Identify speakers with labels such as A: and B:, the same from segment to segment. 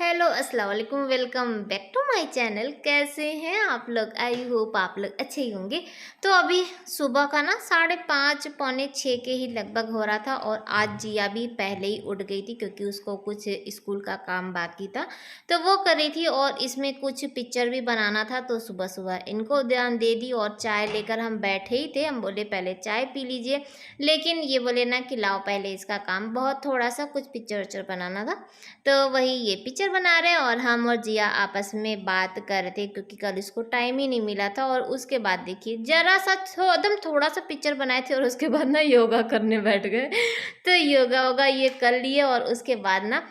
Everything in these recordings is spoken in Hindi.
A: हेलो अस्सलाम वालेकुम, welcome back to my channel. कैसे हैं आप लोग? आई होप आप लोग अच्छे ही होंगे। तो अभी सुबह का ना 5:30 पौने 6 के ही लगभग हो रहा था और आज जिया भी पहले ही उठ गई थी क्योंकि उसको कुछ स्कूल का काम बाकी था तो वो कर रही थी और इसमें कुछ पिक्चर भी बनाना था। तो सुबह सुबह इनको ध्यान दे दी और चाय लेकर हम बैठे ही थे। हम बोले पहले चाय पी लीजिए, लेकिन ये बोले ना कि लाओ पहले इसका काम बहुत थोड़ा सा कुछ पिक्चर विक्चर बनाना था। तो वही ये पिक्चर बना रहे हैं और हम और जिया आपस में बात कर रहे थे क्योंकि कल इसको टाइम ही नहीं मिला था। और उसके बाद देखिए जरा सा एकदम थोड़ा सा पिक्चर बनाए थे और उसके बाद ना योगा करने बैठ गए। तो योगा वोगा ये कर लिए और उसके बाद ना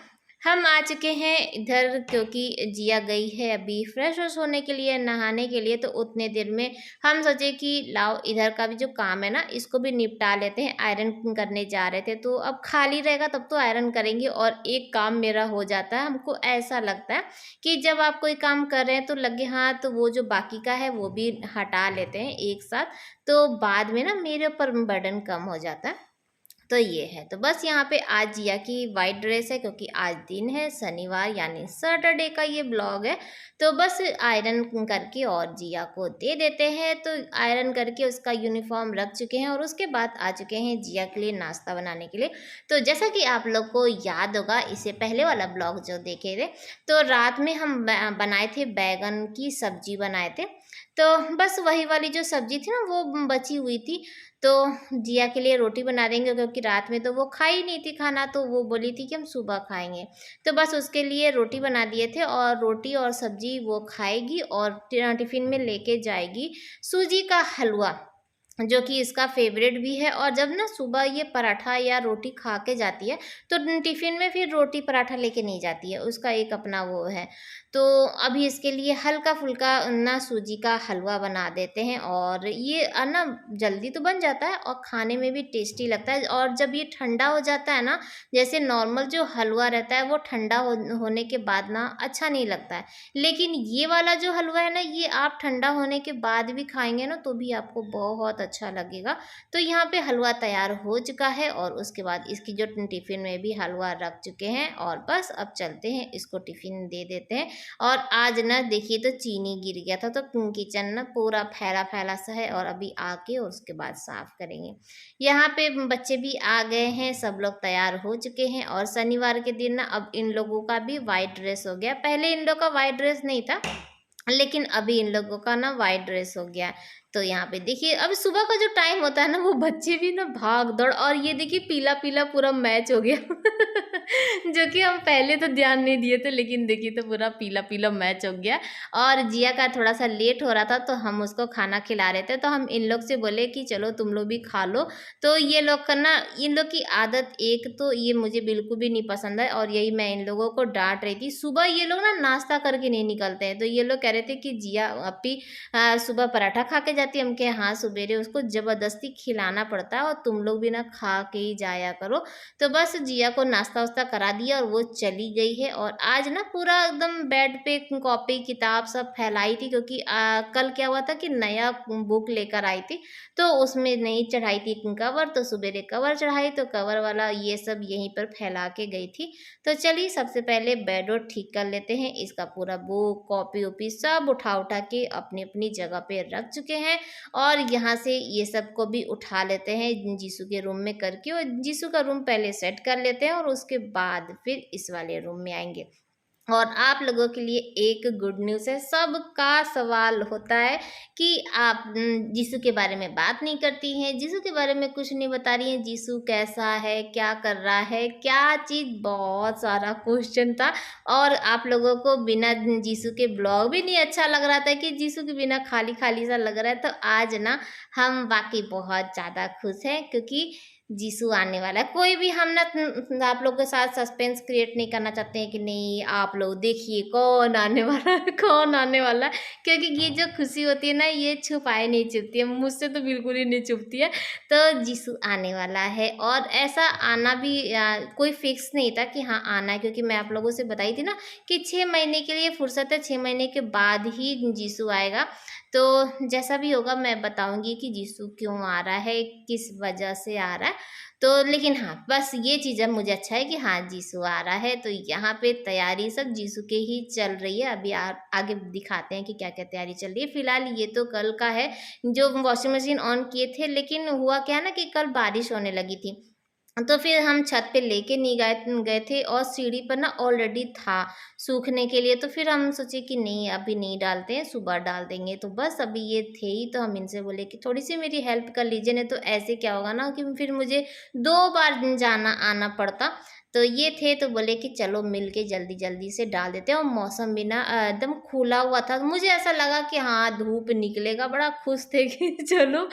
A: हम आ चुके हैं इधर क्योंकि जिया गई है अभी फ्रेश व्रेश होने के लिए, नहाने के लिए। तो उतने देर में हम सोचे कि लाओ इधर का भी जो काम है ना इसको भी निपटा लेते हैं। आयरन करने जा रहे थे तो अब खाली रहेगा तब तो आयरन करेंगे और एक काम मेरा हो जाता है। हमको ऐसा लगता है कि जब आप कोई काम कर रहे हैं तो लगे हाँ तो वो जो बाकी का है वो भी हटा लेते हैं एक साथ, तो बाद में ना मेरे ऊपर बर्डन कम हो जाता है। तो ये है, तो बस यहाँ पे आज जिया की वाइट ड्रेस है क्योंकि आज दिन है शनिवार यानी सैटरडे का ये ब्लॉग है। तो बस आयरन करके और जिया को दे देते हैं। तो आयरन करके उसका यूनिफॉर्म रख चुके हैं और उसके बाद आ चुके हैं जिया के लिए नाश्ता बनाने के लिए। तो जैसा कि आप लोग को याद होगा इससे पहले वाला ब्लॉग जो देखे थे, तो रात में हम बनाए थे बैगन की सब्जी बनाए थे। तो बस वही वाली जो सब्जी थी ना वो बची हुई थी। तो जिया के लिए रोटी बना देंगे क्योंकि रात में तो वो खाई नहीं थी खाना, तो वो बोली थी कि हम सुबह खाएंगे। तो बस उसके लिए रोटी बना दिए थे और रोटी और सब्जी वो खाएगी और टिफिन में लेके जाएगी सूजी का हलवा जो कि इसका फेवरेट भी है। और जब ना सुबह ये पराठा या रोटी खा के जाती है तो टिफिन में फिर रोटी पराठा लेके नहीं जाती है, उसका एक अपना वो है। तो अभी इसके लिए हल्का फुल्का ना सूजी का हलवा बना देते हैं और ये ना जल्दी तो बन जाता है और खाने में भी टेस्टी लगता है। और जब ये ठंडा हो जाता है ना, जैसे नॉर्मल जो हलवा रहता है वो ठंडा होने के बाद ना अच्छा नहीं लगता है, लेकिन ये वाला जो हलवा है ना ये आप ठंडा होने के बाद भी खाएंगे ना तो भी आपको बहुत अच्छा लगेगा। तो यहाँ पे हलवा तैयार हो चुका है और उसके बाद इसकी जो टिफिन में भी हलवा रख चुके हैं और बस अब चलते हैं इसको टिफिन दे देते हैं। और आज ना देखिए तो चीनी गिर गया था तो किचन ना पूरा फैला फैला सा है और अभी आके और उसके बाद साफ करेंगे। यहाँ पे बच्चे भी आ गए हैं, सब लोग तैयार हो चुके हैं और शनिवार के दिन ना अब इन लोगों का भी वाइट ड्रेस हो गया। पहले इन लोगों का वाइट ड्रेस नहीं था लेकिन अभी इन लोगों का ना वाइट ड्रेस हो गया। तो यहाँ पे देखिए अब सुबह का जो टाइम होता है ना वो बच्चे भी ना भाग दौड़, और ये देखिए पीला पीला पूरा मैच हो गया जो कि हम पहले तो ध्यान नहीं दिए थे लेकिन देखिए तो पूरा पीला पीला मैच हो गया। और जिया का थोड़ा सा लेट हो रहा था तो हम उसको खाना खिला रहे थे, तो हम इन लोग से बोले कि चलो तुम लोग भी खा लो। तो ये लोग का ना इन लोग की आदत एक तो ये मुझे बिल्कुल भी नहीं पसंद है और यही मैं इन लोगों को डांट रही थी। सुबह ये लोग ना नाश्ता करके नहीं निकलते हैं, तो ये लोग कह रहे थे कि जिया अपी सुबह पराठा खा के जाती है। हम कहे हाँ सवेरे उसको ज़बरदस्ती खिलाना पड़ता है और तुम लोग भी ना खा के ही जाया करो। तो बस जिया को नाश्ता वास्ता करा दिया और वो चली गई है। और आज ना पूरा एकदम बेड पे कॉपी किताब सब फैलाई थी क्योंकि कल क्या हुआ था कि नया बुक लेकर आई थी तो उसमें नहीं चढ़ाई थी कवर, तो सवेरे कवर चढ़ाई तो कवर वाला ये सब यहीं पर फैला के गई थी। तो चलिए सबसे पहले बेड और ठीक कर लेते हैं। इसका पूरा बुक कॉपी ओपी सब उठा उठा के अपनी अपनी जगह पे रख चुके हैं और यहाँ से ये सब को भी उठा लेते हैं जीसू के रूम में करके, और जीसू का रूम पहले सेट कर लेते हैं और उसके बाद फिर इस वाले रूम में आएंगे। और आप लोगों के लिए एक गुड न्यूज़ है। सबका सवाल होता है कि आप जीसू के बारे में बात नहीं करती हैं, जीसू के बारे में कुछ नहीं बता रही हैं, जीसू कैसा है, क्या कर रहा है, क्या चीज़, बहुत सारा क्वेश्चन था। और आप लोगों को बिना जीसू के ब्लॉग भी नहीं अच्छा लग रहा था कि जीसू के बिना खाली खाली सा लग रहा है। तो आज ना हम वाकई बहुत ज़्यादा खुश हैं क्योंकि जीसू आने वाला है। कोई भी हम ना आप लोग के साथ सस्पेंस क्रिएट नहीं करना चाहते हैं कि नहीं आप लोग देखिए कौन आने वाला है कौन आने वाला है, क्योंकि ये जो खुशी होती है ना ये छुपाए नहीं छुपती है, मुझसे तो बिल्कुल ही नहीं छुपती है। तो जीसू आने वाला है और ऐसा आना भी कोई फिक्स नहीं था कि हाँ आना है, क्योंकि मैं आप लोगों से बताई थी ना कि 6 महीने के लिए फुर्सत है, 6 महीने के बाद ही जीसू आएगा। तो जैसा भी होगा मैं बताऊंगी कि जीसू क्यों आ रहा है, किस वजह से आ रहा है। तो लेकिन हाँ, बस ये चीज़ अब मुझे अच्छा है कि हाँ, जीसू आ रहा है, तो यहाँ पे तैयारी सब जीसू के ही चल रही है। अभी आगे दिखाते हैं कि क्या-क्या तैयारी चल रही है। फिलहाल ये तो कल का है, जो वॉशिंग मशीन ऑन किए थे, लेकिन हुआ क्या है ना कि कल बारिश होने लगी थी। तो फिर हम छत पे लेके नहीं गए गए थे, और सीढ़ी पर ना ऑलरेडी था सूखने के लिए, तो फिर हम सोचे कि नहीं, अभी नहीं डालते हैं, सुबह डाल देंगे। तो बस अभी ये थे ही, तो हम इनसे बोले कि थोड़ी-सी मेरी हेल्प कर लीजिए, नहीं तो ऐसे क्या होगा ना कि फिर मुझे 2 बार जाना आना पड़ता। तो ये थे, तो बोले कि चलो मिल के जल्दी-जल्दी से डाल देते हैं, और मौसम भी ना एकदम खुला हुआ था। तो मुझे ऐसा लगा कि हाँ, धूप निकलेगा, बड़ा खुश थे कि चलो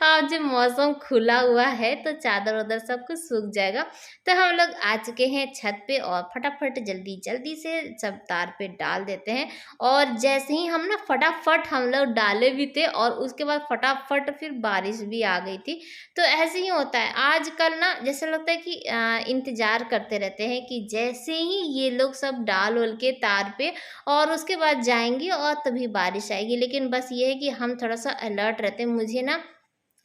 A: आज मौसम खुला हुआ है, तो चादर-वादर सब कुछ सूख जाएगा। तो हम लोग आ चुके हैं छत पे, और फटाफट जल्दी-जल्दी से सब तार पे डाल देते हैं। और जैसे ही हम ना फटाफट हम लोग डाले भी थे, और उसके बाद फटाफट फिर बारिश भी आ गई थी। तो ऐसे ही होता है आजकल ना, जैसे लगता है कि इंतज़ार करते रहते हैं कि जैसे ही ये लोग सब डाल-वाल के तार पे, और उसके बाद जाएँगे और तभी बारिश आएगी। लेकिन बस ये है कि हम थोड़ा-सा अलर्ट रहते हैं। मुझे ना,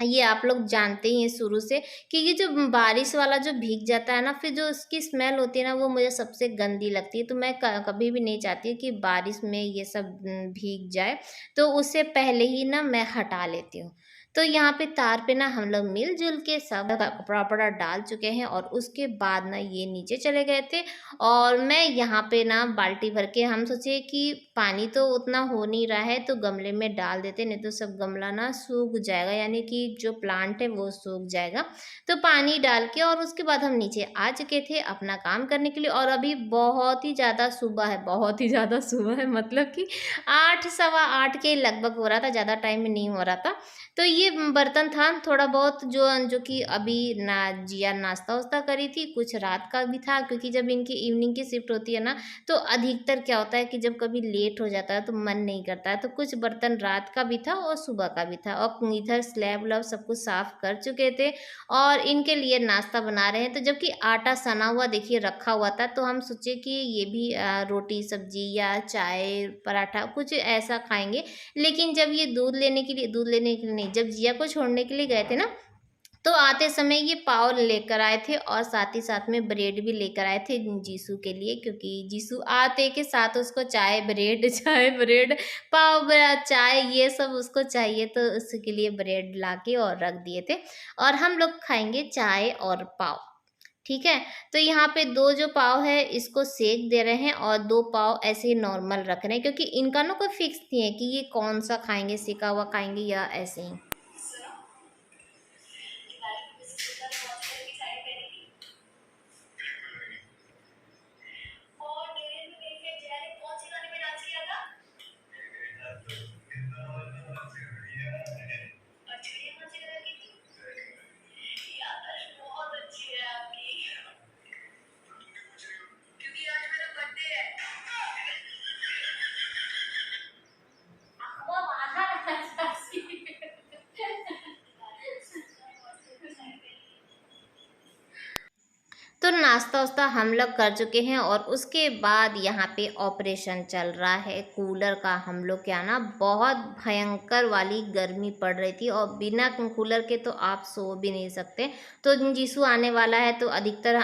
A: ये आप लोग जानते ही हैं शुरू से, कि ये जो बारिश वाला जो भीग जाता है ना, फिर जो उसकी स्मेल होती है ना, वो मुझे सबसे गंदी लगती है। तो मैं कभी भी नहीं चाहती कि बारिश में ये सब भीग जाए, तो उससे पहले ही ना मैं हटा लेती हूँ। तो यहाँ पे तार पे ना हम लोग मिल-जुल के सब कपड़ा-वपड़ा डाल चुके हैं, और उसके बाद ना ये नीचे चले गए थे, और मैं यहाँ पे ना बाल्टी भर के, हम सोचे कि पानी तो उतना हो नहीं रहा है, तो गमले में डाल देते, नहीं तो सब गमला ना सूख जाएगा, यानी कि जो प्लांट है वो सूख जाएगा। तो पानी डाल के, और उसके बाद हम नीचे आ चुके थे अपना काम करने के लिए, और अभी बहुत ही ज़्यादा सुबह है, बहुत ही ज़्यादा सुबह है, मतलब कि 8 सवा 8 के लगभग हो रहा था, ज़्यादा टाइम नहीं हो रहा था। तो ये बर्तन था थोड़ा बहुत, जो जो कि अभी ना जिया नाश्ता-वास्ता करी थी, कुछ रात का भी था, क्योंकि जब इनकी इवनिंग की शिफ्ट होती है ना, तो अधिकतर क्या होता है कि जब कभी लेट हो जाता है तो मन नहीं करता है, तो कुछ बर्तन रात का भी था और सुबह का भी था, और इधर स्लैब-व्लैब सब कुछ साफ कर चुके थे, और इनके लिए नाश्ता बना रहे हैं। तो जबकि आटा सना हुआ देखिए रखा हुआ था, तो हम सोचे कि ये भी रोटी सब्जी या चाय पराठा कुछ ऐसा खाएँगे। लेकिन जब ये दूध लेने के लिए नहीं, जब जिया को छोड़ने के लिए गए थे ना, तो आते समय ये पाव लेकर आए थे, और साथ ही साथ में ब्रेड भी लेकर आए थे जीसू के लिए, क्योंकि जीसू आते के साथ उसको चाय ब्रेड चाय ब्रेड पाव चाय ये सब उसको चाहिए, तो उसके लिए ब्रेड लाके और रख दिए थे, और हम लोग खाएंगे चाय और पाव। ठीक है, तो यहाँ पे 2 जो पाव है इसको सेक दे रहे हैं, और 2 पाव ऐसे ही नॉर्मल रख रहे हैं, क्योंकि इनका ना कोई फिक्स नहीं है कि ये कौन सा खाएंगे, सेका हुआ खाएंगे या ऐसे ही। तो नाश्ता-वास्ता हम लोग कर चुके हैं, और उसके बाद यहाँ पे ऑपरेशन चल रहा है कूलर का। हम लोग क्या ना, बहुत भयंकर वाली गर्मी पड़ रही थी, और बिना कूलर के तो आप सो भी नहीं सकते। तो जीसू आने वाला है, तो अधिकतर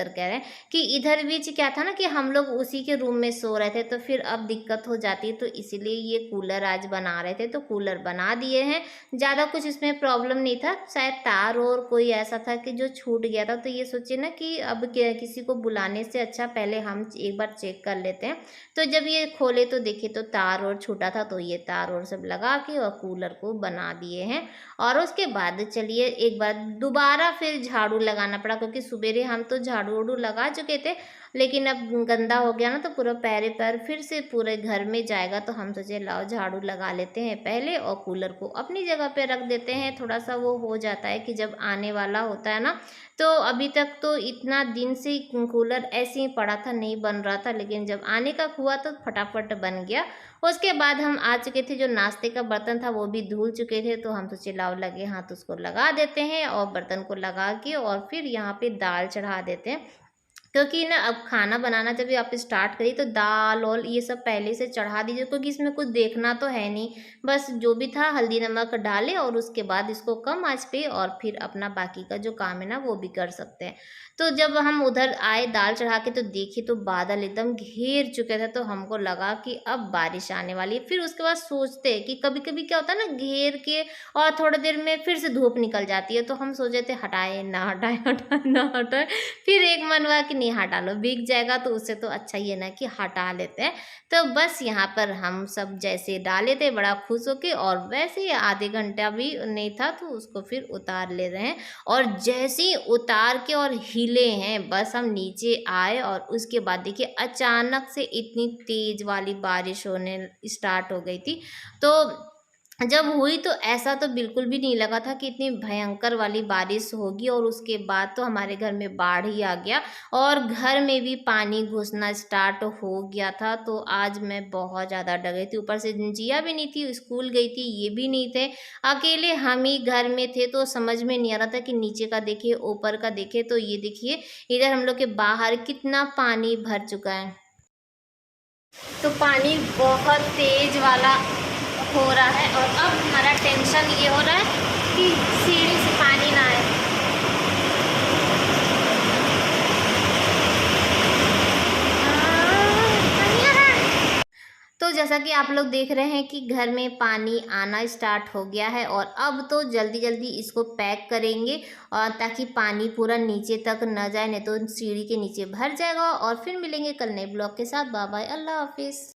A: कह रहे हैं कि इधर बीच क्या था ना कि हम लोग उसी के रूम में सो रहे थे, तो फिर अब दिक्कत हो जाती है, तो इसीलिए ये कूलर आज बना रहे थे, तो कूलर बना दिए हैं। ज़्यादा कुछ इसमें प्रॉब्लम नहीं था, शायद तार और कोई ऐसा था कि जो छूट गया था, तो ये सोचे ना कि अब किसी को बुलाने से अच्छा पहले हम एक बार चेक कर लेते हैं। तो जब ये खोले तो देखे तो तार और छूटा था, तो ये तार और सब लगा के और कूलर को बना दिए हैं। और उसके बाद चलिए एक बार दोबारा फिर झाड़ू लगाना पड़ा, क्योंकि सवेरे हम तो झाड़ू वाड़ू लगा चुके थे, लेकिन अब गंदा हो गया ना, तो पूरा पैर पैर फिर से पूरे घर में जाएगा, तो हम सोचे लाओ झाड़ू लगा लेते हैं पहले, और कूलर को अपनी जगह पे रख देते हैं। थोड़ा सा वो हो जाता है कि जब आने वाला होता है ना, तो अभी तक तो इतना दिन से कूलर ऐसे ही पड़ा था, नहीं बन रहा था, लेकिन जब आने का हुआ तो फटाफट बन गया। उसके बाद हम आ चुके थे, जो नाश्ते का बर्तन था वो भी धुल चुके थे, तो हम सोचे लाओ लगे हाथ उसको लगा देते हैं, और बर्तन को लगा के और फिर यहाँ पे दाल चढ़ा देते हैं। क्योंकि ना अब खाना बनाना जब भी आप स्टार्ट करिए तो दाल और ये सब पहले से चढ़ा दीजिए, क्योंकि इसमें कुछ देखना तो है नहीं। बस जो भी था हल्दी नमक डालें और उसके बाद इसको कम आँच पे और फिर अपना बाकी का जो काम है ना वो भी कर सकते हैं। तो जब हम उधर आए दाल चढ़ा के तो देखिए तो बादल एकदम घेर चुके थे, तो हमको लगा कि अब बारिश आने वाली है। फिर उसके बाद सोचते हैं कि कभी-कभी क्या होता है ना, घेर के और थोड़ी देर में फिर से धूप निकल जाती है, तो हम सोच रहे थे हटाएँ, ना हटाएँ, हटाएँ, ना हटाएँ। फिर एक मन हुआ कि नहीं हटा लो, भीग जाएगा तो उससे तो अच्छा ही है ना कि हटा लेते हैं। तो बस यहाँ पर हम सब जैसे डाले थे बड़ा खुश होके, और वैसे ही आधे घंटा भी नहीं था तो उसको फिर उतार ले रहे हैं। और जैसे ही उतार के और हिले हैं, बस हम नीचे आए और उसके बाद देखिए अचानक से इतनी तेज वाली बारिश होने स्टार्ट हो गई थी। तो जब हुई तो ऐसा तो बिल्कुल भी नहीं लगा था कि इतनी भयंकर वाली बारिश होगी, और उसके बाद तो हमारे घर में बाढ़ ही आ गया और घर में भी पानी घुसना स्टार्ट हो गया था। तो आज मैं बहुत ज़्यादा डर गई थी, ऊपर से जिया भी नहीं थी, स्कूल गई थी, ये भी नहीं थे, अकेले हम ही घर में थे। तो समझ में नहीं आ रहा था कि नीचे का देखिए ऊपर का देखे। तो ये देखिए इधर हम लोग के बाहर कितना पानी भर चुका है। तो पानी बहुत तेज वाला हो रहा है, और अब हमारा टेंशन ये हो रहा है कि सीढ़ी से पानी ना आए। पानी आ रहा है। तो जैसा कि आप लोग देख रहे हैं कि घर में पानी आना स्टार्ट हो गया है, और अब तो जल्दी जल्दी इसको पैक करेंगे और ताकि पानी पूरा नीचे तक न जाए, नहीं तो सीढ़ी के नीचे भर जाएगा। और फिर मिलेंगे कल नए ब्लॉग के साथ। बाय बाय, अल्लाह हाफिज़।